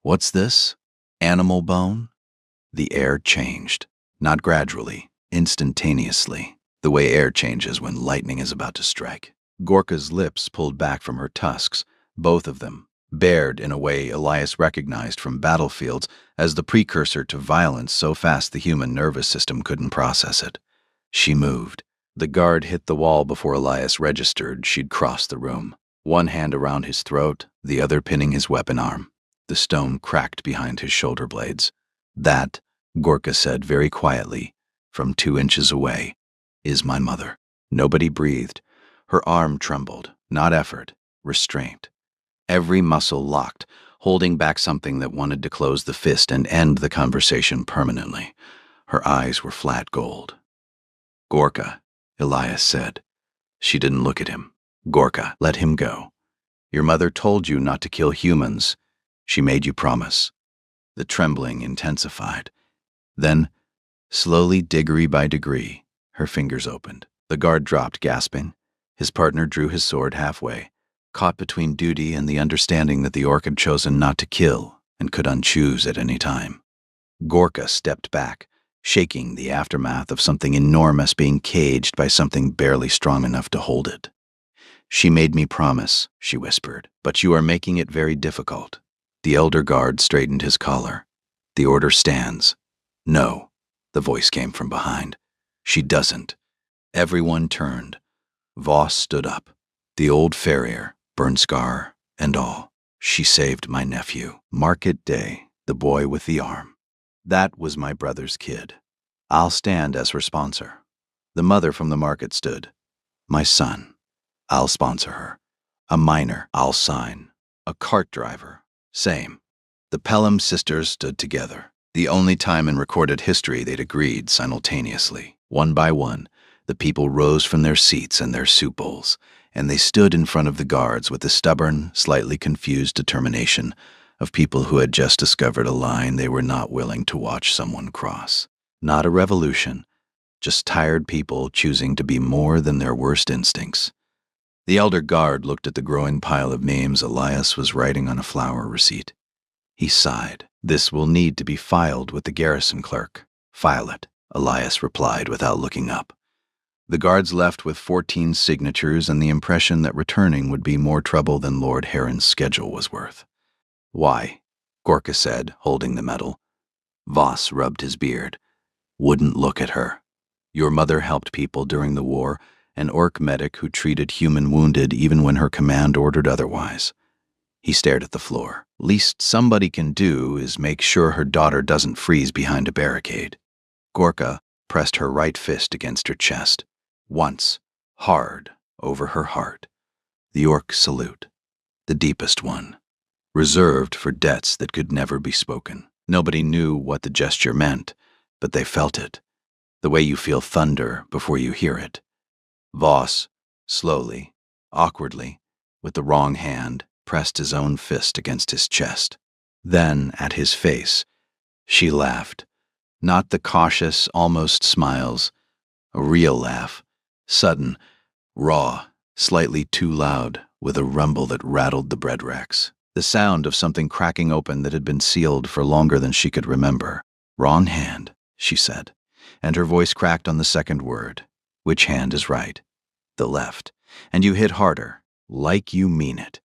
Speaker 1: "What's this? Animal bone?" The air changed, not gradually, instantaneously, the way air changes when lightning is about to strike. Gorka's lips pulled back from her tusks, both of them, bared in a way Elias recognized from battlefields as the precursor to violence so fast the human nervous system couldn't process it. She moved. The guard hit the wall before Elias registered she'd crossed the room, one hand around his throat, the other pinning his weapon arm. The stone cracked behind his shoulder blades. "That," Gorka said very quietly, from 2 inches away, "is my mother." Nobody breathed. Her arm trembled, not effort, restraint. every muscle locked, holding back something that wanted to close the fist and end the conversation permanently. Her eyes were flat gold. "Gorka," Elias said. She didn't look at him. "Gorka, let him go. Your mother told you not to kill humans. She made you promise." The trembling intensified. Then, slowly, degree by degree, her fingers opened. The guard dropped, gasping. His partner drew his sword halfway, caught between duty and the understanding that the orc had chosen not to kill and could unchoose at any time. Gorka stepped back, shaking the aftermath of something enormous being caged by something barely strong enough to hold it. "She made me promise," she whispered, "but you are making it very difficult." The elder guard straightened his collar. "The order stands." "No," the voice came from behind. "She doesn't." Everyone turned. Voss stood up. "The old farrier, burn scar and all. She saved my nephew. Market day, the boy with the arm. That was my brother's kid. I'll stand as her sponsor." The mother from the market stood. "My son. I'll sponsor her. A miner. I'll sign. A cart driver. Same." The Pelham sisters stood together. The only time in recorded history they'd agreed simultaneously. One by one, the people rose from their seats and their soup bowls, and they stood in front of the guards with the stubborn, slightly confused determination of people who had just discovered a line they were not willing to watch someone cross. Not a revolution, just tired people choosing to be more than their worst instincts. The elder guard looked at the growing pile of names Elias was writing on a flour receipt. He sighed. "This will need to be filed with the garrison clerk." "File it," Elias replied without looking up. The guards left with 14 signatures and the impression that returning would be more trouble than Lord Heron's schedule was worth. "Why?" Gorka said, holding the medal. Voss rubbed his beard. "Wouldn't look at her. Your mother helped people during the war, an orc medic who treated human wounded even when her command ordered otherwise." He stared at the floor. "Least somebody can do is make sure her daughter doesn't freeze behind a barricade." Gorka pressed her right fist against her chest. Once, hard, over her heart. The orc salute. The deepest one. Reserved for debts that could never be spoken. Nobody knew what the gesture meant, but they felt it. The way you feel thunder before you hear it. Voss, slowly, awkwardly, with the wrong hand, pressed his own fist against his chest. Then, at his face, she laughed. Not the cautious, almost smiles. A real laugh. Sudden, raw, slightly too loud, with a rumble that rattled the bread racks. The sound of something cracking open that had been sealed for longer than she could remember. "Wrong hand," she said, and her voice cracked on the second word. "Which hand is right?" "The left. And you hit harder, like you mean it."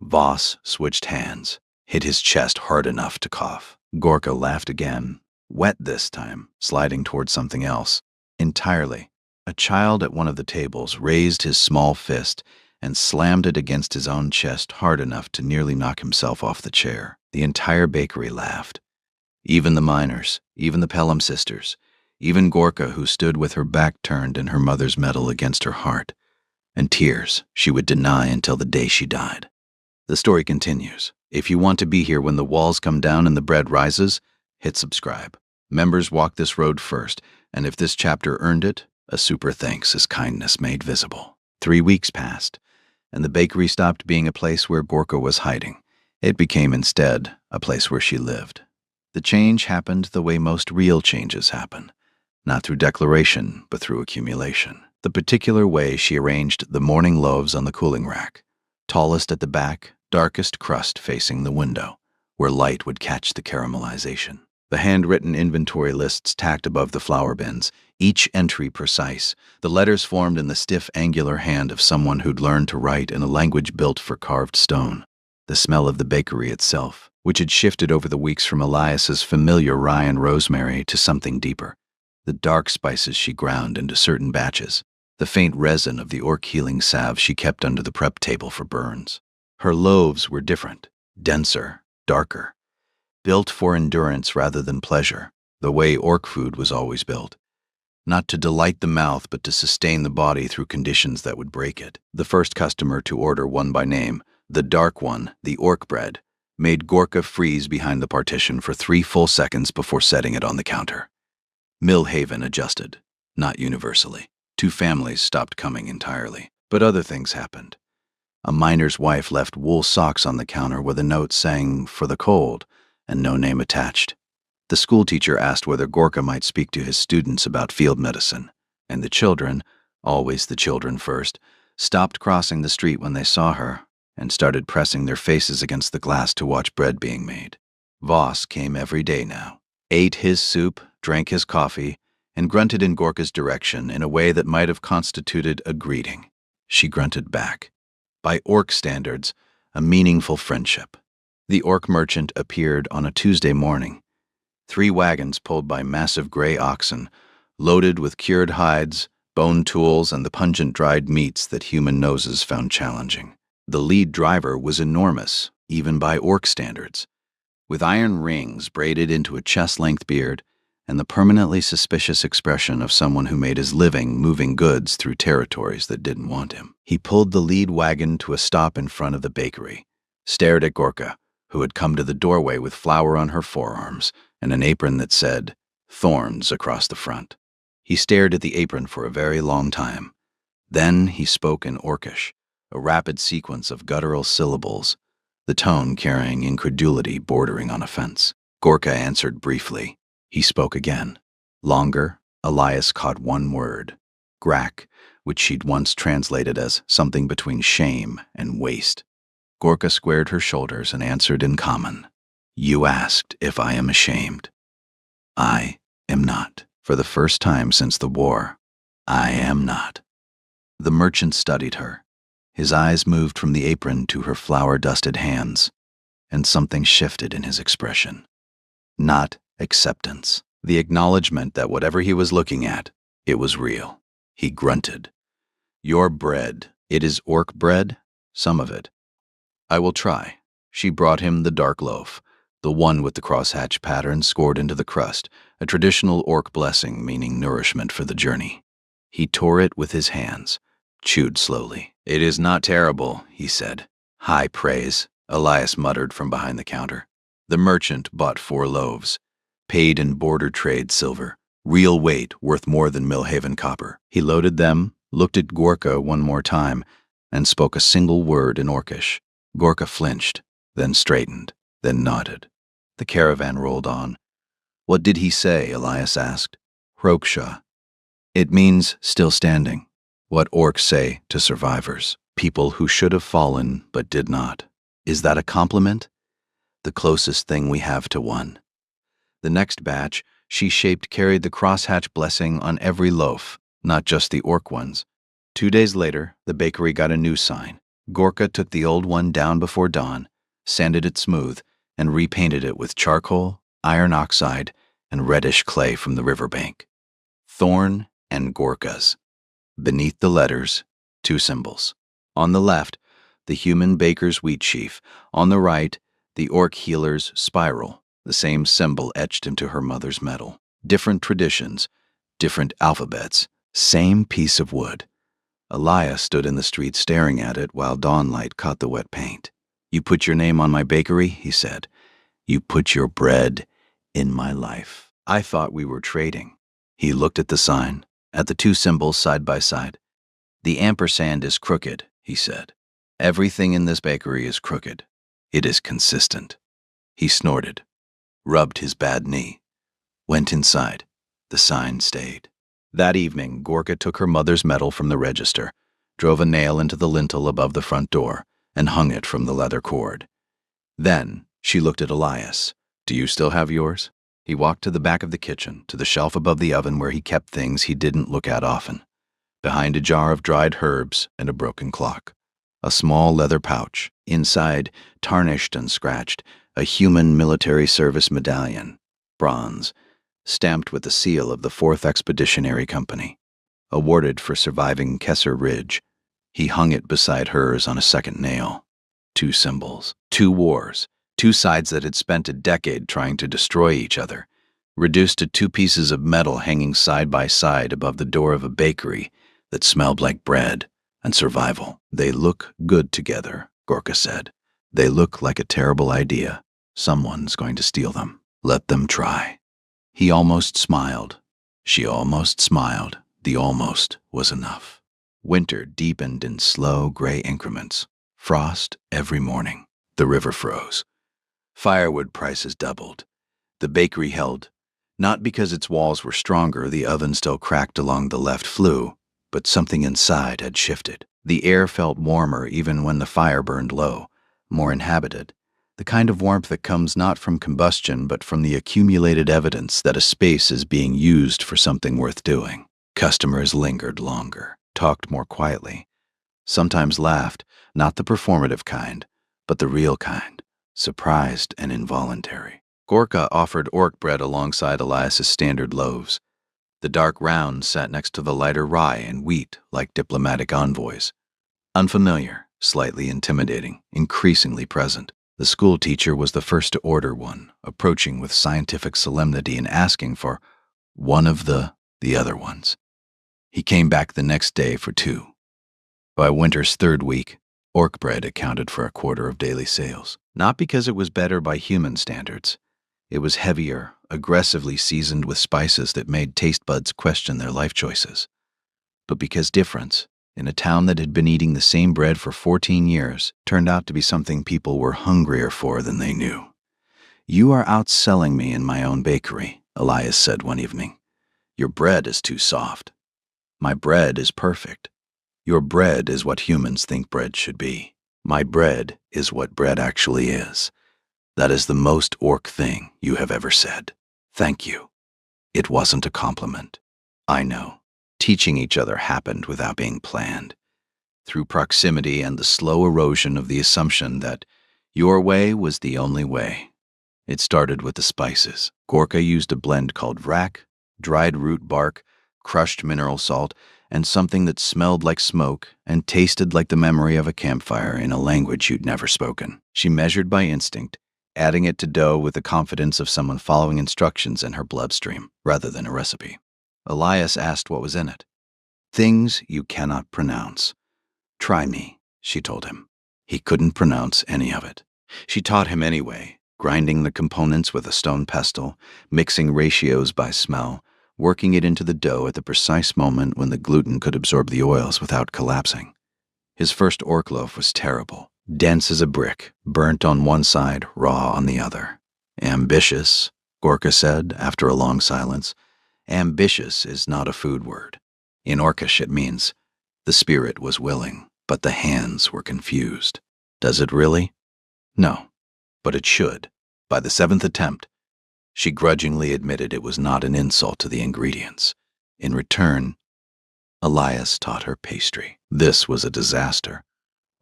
Speaker 1: Voss switched hands, hit his chest hard enough to cough. Gorka laughed again, wet this time, sliding toward something else. Entirely. A child at one of the tables raised his small fist and slammed it against his own chest hard enough to nearly knock himself off the chair. The entire bakery laughed. Even the miners, even the Pelham sisters, even Gorka, who stood with her back turned and her mother's medal against her heart. And tears she would deny until the day she died. The story continues. If you want to be here when the walls come down and the bread rises, hit subscribe. Members walk this road first, and if this chapter earned it, a super thanks is kindness made visible. 3 weeks passed, and the bakery stopped being a place where Gorka was hiding. It became instead a place where she lived. The change happened the way most real changes happen, not through declaration, but through accumulation. The particular way she arranged the morning loaves on the cooling rack, tallest at the back, darkest crust facing the window, where light would catch the caramelization. The handwritten inventory lists tacked above the flour bins, each entry precise, the letters formed in the stiff, angular hand of someone who'd learned to write in a language built for carved stone. The smell of the bakery itself, which had shifted over the weeks from Elias's familiar rye and rosemary to something deeper. The dark spices she ground into certain batches, the faint resin of the orc healing salve she kept under the prep table for burns. Her loaves were different, denser, darker, built for endurance rather than pleasure, the way orc food was always built. Not to delight the mouth, but to sustain the body through conditions that would break it. The first customer to order one by name, The dark one, the orc bread, made Gorka freeze behind the partition for 3 full seconds before setting it on the counter. Millhaven adjusted, not universally. 2 families stopped coming entirely, but other things happened. A miner's wife left wool socks on the counter with a note saying, "For the cold," and no name attached. The schoolteacher asked whether Gorka might speak to his students about field medicine, and the children, always the children first, stopped crossing the street when they saw her and started pressing their faces against the glass to watch bread being made. Voss came every day now, ate his soup, drank his coffee, and grunted in Gorka's direction in a way that might have constituted a greeting. She grunted back. By orc standards, a meaningful friendship. The orc merchant appeared on a Tuesday morning. 3 wagons pulled by massive gray oxen, loaded with cured hides, bone tools, and the pungent dried meats that human noses found challenging. The lead driver was enormous, even by orc standards, with iron rings braided into a chest-length beard and the permanently suspicious expression of someone who made his living moving goods through territories that didn't want him. He pulled the lead wagon to a stop in front of the bakery, stared at Gorka, who had come to the doorway with flour on her forearms and an apron that said, "Thorns" across the front. He stared at the apron for a very long time. Then he spoke in Orcish, a rapid sequence of guttural syllables, the tone carrying incredulity bordering on offense. Gorka answered briefly. He spoke again. Longer, Elias caught one word, "Grak," which she'd once translated as something between shame and waste. Gorka squared her shoulders and answered in common. "You asked if I am ashamed. I am not. For the first time since the war, I am not." The merchant studied her. His eyes moved from the apron to her flour-dusted hands, and something shifted in his expression. Not acceptance. The acknowledgement that whatever he was looking at, it was real. He grunted. "Your bread. It is orc bread? Some of it. I will try." She brought him the dark loaf, the one with the crosshatch pattern scored into the crust, a traditional orc blessing meaning nourishment for the journey. He tore it with his hands, chewed slowly. "It is not terrible," he said. "High praise," Elias muttered from behind the counter. The merchant bought 4 loaves, paid in border trade silver, real weight worth more than Millhaven copper. He loaded them, looked at Gorka one more time, and spoke a single word in Orcish. Gorka flinched, then straightened, then nodded. The caravan rolled on. "What did he say?" Elias asked. "Hroksha." It means still standing. What orcs say to survivors, people who should have fallen but did not. Is that a compliment? The closest thing we have to one. The next batch, she shaped carried the crosshatch blessing on every loaf, not just the orc ones. 2 days later, the bakery got a new sign. Gorka took the old one down before dawn, sanded it smooth, and repainted it with charcoal, iron oxide, and reddish clay from the riverbank. Thorn and Gorkas. Beneath the letters, 2 symbols. On the left, the human baker's wheat sheaf. On the right, the orc healer's spiral, the same symbol etched into her mother's metal. Different traditions, different alphabets, same piece of wood. Elias stood in the street staring at it while dawnlight caught the wet paint. "You put your name on my bakery," he said. "You put your bread in my life. I thought we were trading." He looked at the sign, at the 2 symbols side by side. "The ampersand is crooked," he said. "Everything in this bakery is crooked. It is consistent." He snorted, rubbed his bad knee, went inside. The sign stayed. That evening, Gorka took her mother's medal from the register, drove a nail into the lintel above the front door, and hung it from the leather cord. Then she looked at Elias. "Do you still have yours?" He walked to the back of the kitchen, to the shelf above the oven where he kept things he didn't look at often. Behind a jar of dried herbs and a broken clock. A small leather pouch. Inside, tarnished and scratched, a human military service medallion, bronze, stamped with the seal of the 4th Expeditionary Company, awarded for surviving Kesser Ridge. He hung it beside hers on a second nail. 2 symbols, 2 wars, 2 sides that had spent a decade trying to destroy each other, reduced to 2 pieces of metal hanging side by side above the door of a bakery that smelled like bread and survival. They look good together, Gorka said. They look like a terrible idea. Someone's going to steal them. Let them try. He almost smiled. She almost smiled. The almost was enough. Winter deepened in slow, gray increments. Frost every morning. The river froze. Firewood prices doubled. The bakery held, not because its walls were stronger, the oven still cracked along the left flue, but something inside had shifted. The air felt warmer even when the fire burned low, more inhabited, the kind of warmth that comes not from combustion but from the accumulated evidence that a space is being used for something worth doing. Customers lingered longer, talked more quietly, sometimes laughed, not the performative kind, but the real kind, surprised and involuntary. Gorka offered orc bread alongside Elias's standard loaves. The dark rounds sat next to the lighter rye and wheat like diplomatic envoys. Unfamiliar, slightly intimidating, increasingly present. The school teacher was the first to order one, approaching with scientific solemnity and asking for one of the other ones. He came back the next day for 2. By winter's 3rd week, orc bread accounted for a quarter of daily sales. Not because it was better by human standards. It was heavier, aggressively seasoned with spices that made taste buds question their life choices. But because difference, in a town that had been eating the same bread for 14 years, turned out to be something people were hungrier for than they knew. "You are outselling me in my own bakery," Elias said one evening. "Your bread is too soft. My bread is perfect. Your bread is what humans think bread should be. My bread is what bread actually is. That is the most orc thing you have ever said. Thank you." It wasn't a compliment. I know. Teaching each other happened without being planned. Through proximity and the slow erosion of the assumption that your way was the only way. It started with the spices. Gorka used a blend called vrac, dried root bark, crushed mineral salt, and something that smelled like smoke and tasted like the memory of a campfire in a language you'd never spoken. She measured by instinct, adding it to dough with the confidence of someone following instructions in her bloodstream, rather than a recipe. Elias asked what was in it. "Things you cannot pronounce. Try me," she told him. He couldn't pronounce any of it. She taught him anyway, grinding the components with a stone pestle, mixing ratios by smell, working it into the dough at the precise moment when the gluten could absorb the oils without collapsing. His first orc loaf was terrible. Dense as a brick, burnt on one side, raw on the other. "Ambitious," Gorka said after a long silence. "Ambitious is not a food word. In Orcish it means the spirit was willing, but the hands were confused. Does it really? No, but it should. By the 7th attempt, she grudgingly admitted it was not an insult to the ingredients. In return, Elias taught her pastry. This was a disaster.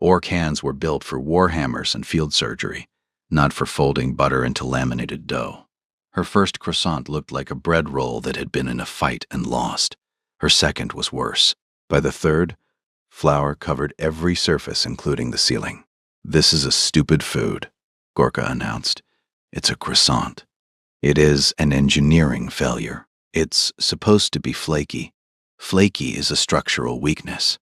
Speaker 1: Orc hands were built for warhammers and field surgery, not for folding butter into laminated dough. Her first croissant looked like a bread roll that had been in a fight and lost. Her second was worse. By the 3rd, flour covered every surface, including the ceiling. "This is a stupid food," Gorka announced. "It's a croissant. It is an engineering failure. It's supposed to be flaky. Flaky is a structural weakness."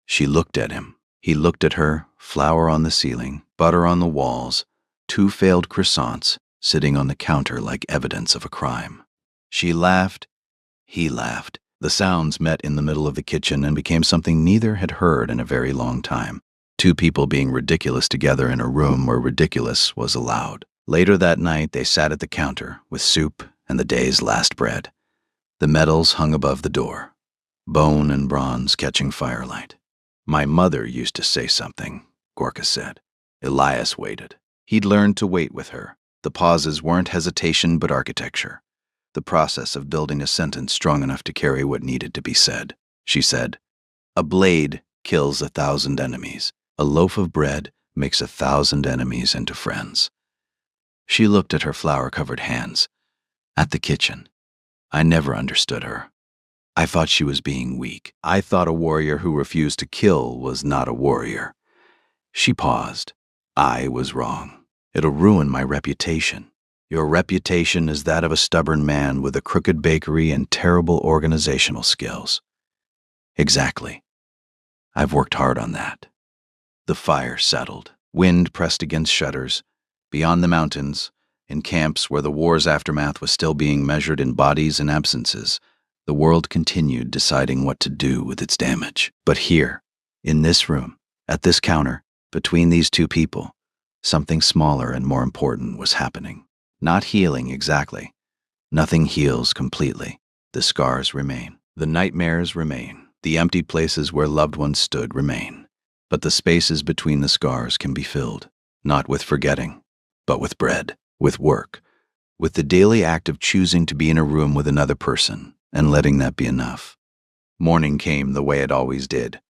Speaker 1: She looked at him. He looked at her, flour on the ceiling, butter on the walls, 2 failed croissants sitting on the counter like evidence of a crime. She laughed. He laughed. The sounds met in the middle of the kitchen and became something neither had heard in a very long time. 2 people being ridiculous together in a room where ridiculous was allowed. Later that night, they sat at the counter with soup and the day's last bread. The medals hung above the door, bone and bronze catching firelight. "My mother used to say something," Gorka said. Elias waited. He'd learned to wait with her. The pauses weren't hesitation but architecture. The process of building a sentence strong enough to carry what needed to be said. She said, "A blade kills 1,000 enemies. A loaf of bread makes 1,000 enemies into friends." She looked at her flour-covered hands, at the kitchen. I never understood her. I thought she was being weak. I thought a warrior who refused to kill was not a warrior. She paused. I was wrong. "It'll ruin my reputation." "Your reputation is that of a stubborn man with a crooked bakery and terrible organizational skills." "Exactly. I've worked hard on that." The fire settled. Wind pressed against shutters. Beyond the mountains, in camps where the war's aftermath was still being measured in bodies and absences, the world continued deciding what to do with its damage. But here, in this room, at this counter, between these two people, something smaller and more important was happening. Not healing exactly. Nothing heals completely. The scars remain. The nightmares remain. The empty places where loved ones stood remain. But the spaces between the scars can be filled, not with forgetting, but with bread, with work, with the daily act of choosing to be in a room with another person and letting that be enough. Morning came the way it always did.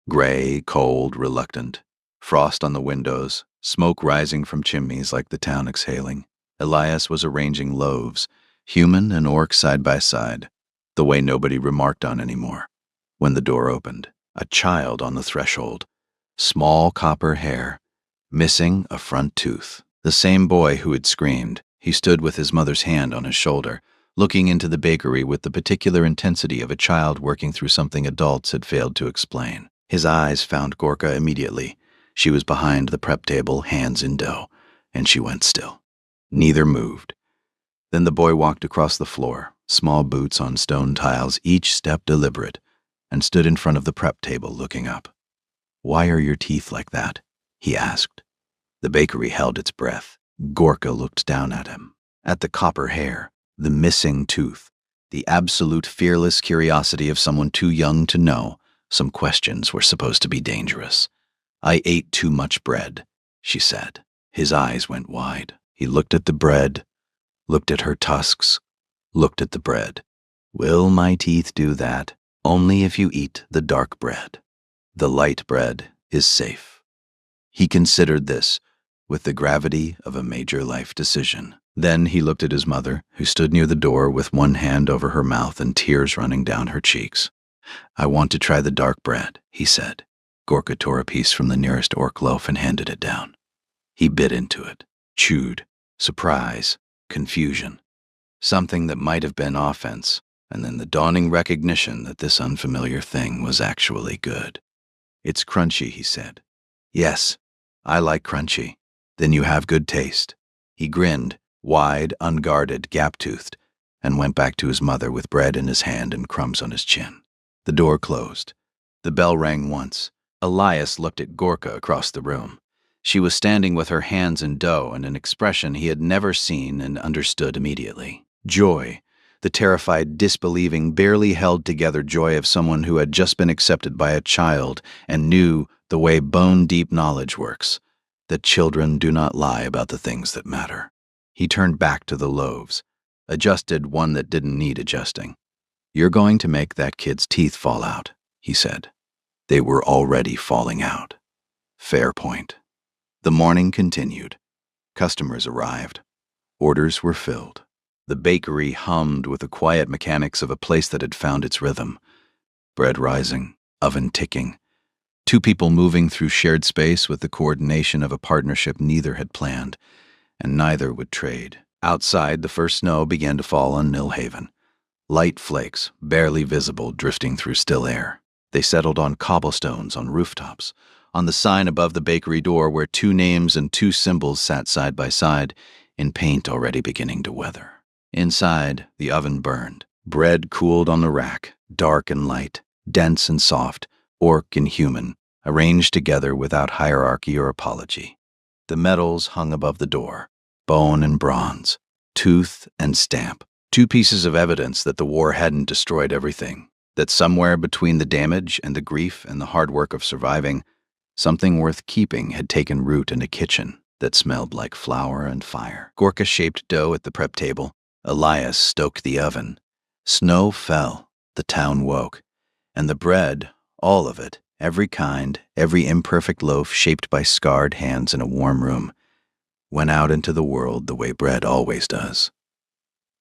Speaker 1: Gray, cold, reluctant. Frost on the windows, smoke rising from chimneys like the town exhaling. Elias was arranging loaves, human and orc side by side, the way nobody remarked on anymore. When the door opened, a child on the threshold. Small copper hair, missing a front tooth. The same boy who had screamed. He stood with his mother's hand on his shoulder, looking into the bakery with the particular intensity of a child working through something adults had failed to explain. His eyes found Gorka immediately. She was behind the prep table, hands in dough, and she went still. Neither moved. Then the boy walked across the floor, small boots on stone tiles, each step deliberate, and stood in front of the prep table looking up. "Why are your teeth like that?" he asked. The bakery held its breath. Gorka looked down at him, at the copper hair, the missing tooth, the absolute fearless curiosity of someone too young to know some questions were supposed to be dangerous. "I ate too much bread," she said. His eyes went wide. He looked at the bread, looked at her tusks, looked at the bread. "Will my teeth do that? Only if you eat the dark bread. The light bread is safe." He considered this with the gravity of a major life decision. Then he looked at his mother, who stood near the door with one hand over her mouth and tears running down her cheeks. "I want to try the dark bread," he said. Gorka tore a piece from the nearest orc loaf and handed it down. He bit into it, chewed, surprise, confusion. Something that might have been offense, and then the dawning recognition that this unfamiliar thing was actually good. "It's crunchy," he said. "Yes, I like crunchy. Then you have good taste." He grinned, wide, unguarded, gap-toothed, and went back to his mother with bread in his hand and crumbs on his chin. The door closed. The bell rang once. Elias looked at Gorka across the room. She was standing with her hands in dough and an expression he had never seen and understood immediately. Joy, the terrified, disbelieving, barely held together joy of someone who had just been accepted by a child and knew the way bone-deep knowledge works, that children do not lie about the things that matter. He turned back to the loaves, adjusted one that didn't need adjusting. "You're going to make that kid's teeth fall out," he said. They were already falling out. Fair point. The morning continued. Customers arrived. Orders were filled. The bakery hummed with the quiet mechanics of a place that had found its rhythm. Bread rising, oven ticking. Two people moving through shared space with the coordination of a partnership neither had planned, and neither would trade. Outside, the first snow began to fall on Nilhaven. Light flakes, barely visible, drifting through still air. They settled on cobblestones, on rooftops, on the sign above the bakery door where two names and two symbols sat side by side, in paint already beginning to weather. Inside, the oven burned. Bread cooled on the rack, dark and light, dense and soft, orc and human, arranged together without hierarchy or apology. The metals hung above the door, bone and bronze, tooth and stamp, two pieces of evidence that the war hadn't destroyed everything, that somewhere between the damage and the grief and the hard work of surviving, something worth keeping had taken root in a kitchen that smelled like flour and fire. Gorka shaped dough at the prep table. Elias stoked the oven. Snow fell, the town woke, and the bread, all of it, every kind, every imperfect loaf shaped by scarred hands in a warm room, went out into the world the way bread always does.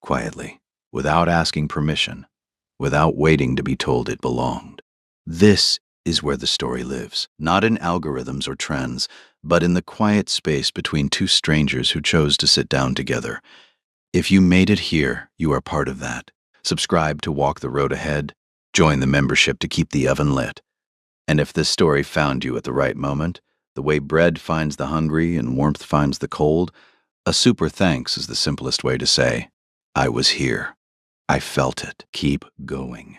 Speaker 1: Quietly, without asking permission, without waiting to be told it belonged. This is where the story lives, not in algorithms or trends, but in the quiet space between two strangers who chose to sit down together. If you made it here, you are part of that. Subscribe to Walk the Road Ahead. Join the membership to keep the oven lit. And if this story found you at the right moment, The way bread finds the hungry and warmth finds the cold, a super thanks is the simplest way to say, I was here. I felt it. Keep going.